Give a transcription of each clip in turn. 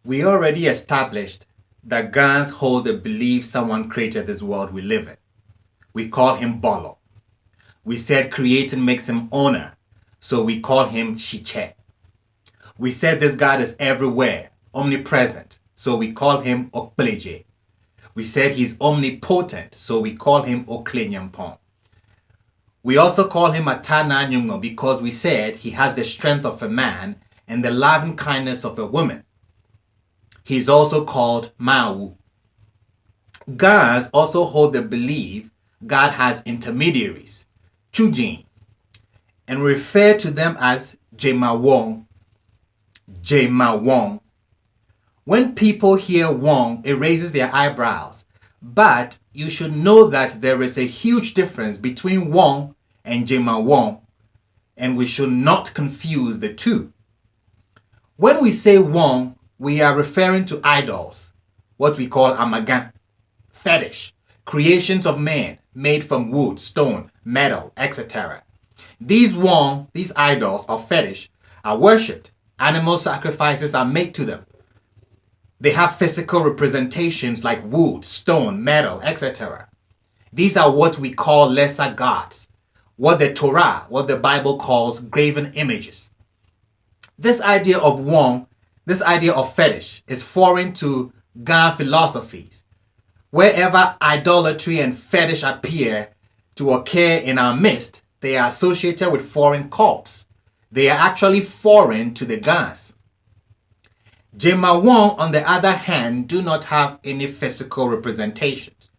We already established that Gans hold the belief someone created this world we live in. We call him Bolo. We said creating makes him owner, so we call him Shiche. We said this God is everywhere, omnipresent, so we call him Okpeleje. We said he's omnipotent, so we call him Oklenyampon. We also call him Atana Nyungo because we said he has the strength of a man and the loving kindness of a woman. He's also called Mawu. Gans also hold the belief God has intermediaries, Chujin, and refer to them as Jemawong. Jemawong. When people hear Wong, it raises their eyebrows. But you should know that there is a huge difference between Wong and Jemawong, and we should not confuse the two. When we say Wong, we are referring to idols, what we call amagan, fetish, creations of man made from wood, stone, metal, etc. These Wong, these idols or fetish, are worshipped. Animal sacrifices are made to them. They have physical representations like wood, stone, metal, etc. These are what we call lesser gods, what the Torah, what the Bible calls graven images. This idea of Wong, this idea of fetish, is foreign to Gan philosophies. Wherever idolatry and fetish appear to occur in our midst, they are associated with foreign cults. They are actually foreign to the Gans. Jemawong, on the other hand, do not have any physical representations.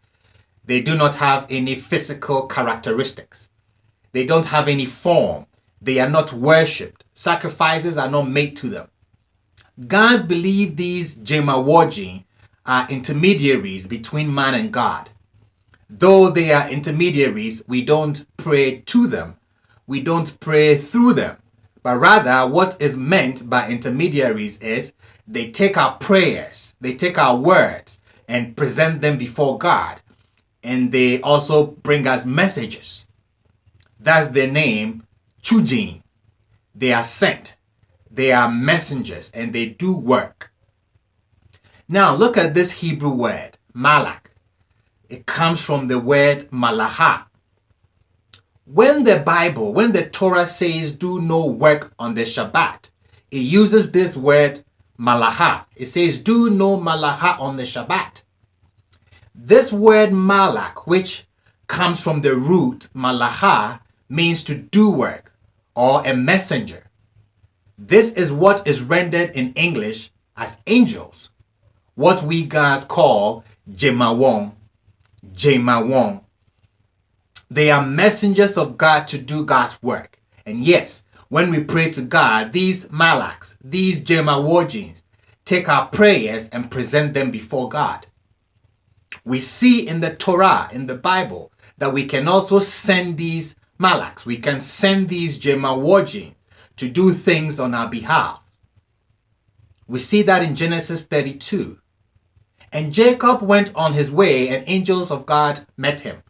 They do not have any physical characteristics. They don't have any form. They are not worshipped. Sacrifices are not made to them. Gans believe these Jemawojin are intermediaries between man and God. Though they are intermediaries, we don't pray to them. We don't pray through them. But rather, what is meant by intermediaries is they take our prayers, they take our words and present them before God. And they also bring us messages. That's the name Chujin. They are sent. They are messengers and they do work. Now look at this Hebrew word, malak. It comes from the word malaha. When the Torah says do no work on the Shabbat, it uses this word malaha. It says do no malaha on the Shabbat. This word malak, which comes from the root malaha, means to do work or a messenger. This is what is rendered in English as angels, what we guys call Jemawong. Jemawong. They are messengers of God to do God's work. And yes, when we pray to God, these malaks, these Jemawojins, take our prayers and present them before God. We see in the Torah, in the Bible, that we can also send these malaks, we can send these Jemawojin to do things on our behalf. We see that in Genesis 32. And Jacob went on his way, and angels of God met him.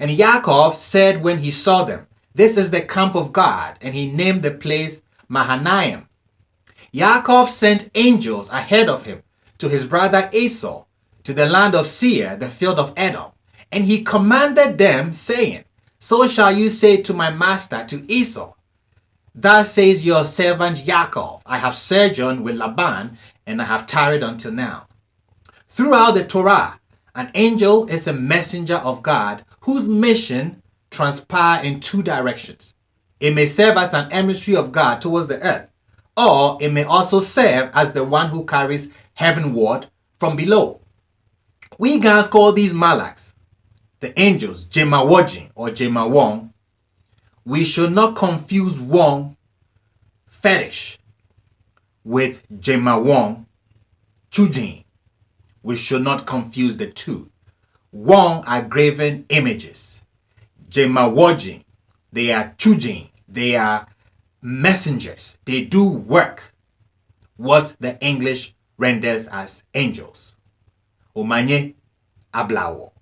And Yaakov said when he saw them, "This is the camp of God," and he named the place Mahanaim. Yaakov sent angels ahead of him to his brother Esau, to the land of Seir, the field of Edom. And he commanded them, saying, "So shall you say to my master, to Esau, Thus says your servant Yaakov, I have sojourned with Laban, and I have tarried until now." Throughout the Torah, an angel is a messenger of God whose mission transpires in two directions. It may serve as an emissary of God towards the earth, or it may also serve as the one who carries heavenward from below. We guys call these malaks, the angels, Jemawojin or Jemawong. We should not confuse Wong, fetish, with Jemawong, Chujin. We should not confuse the two. Wong are graven images. Jemawojin, they are Chujin. They are messengers. They do work. What the English renders as angels. Omanye ablawo.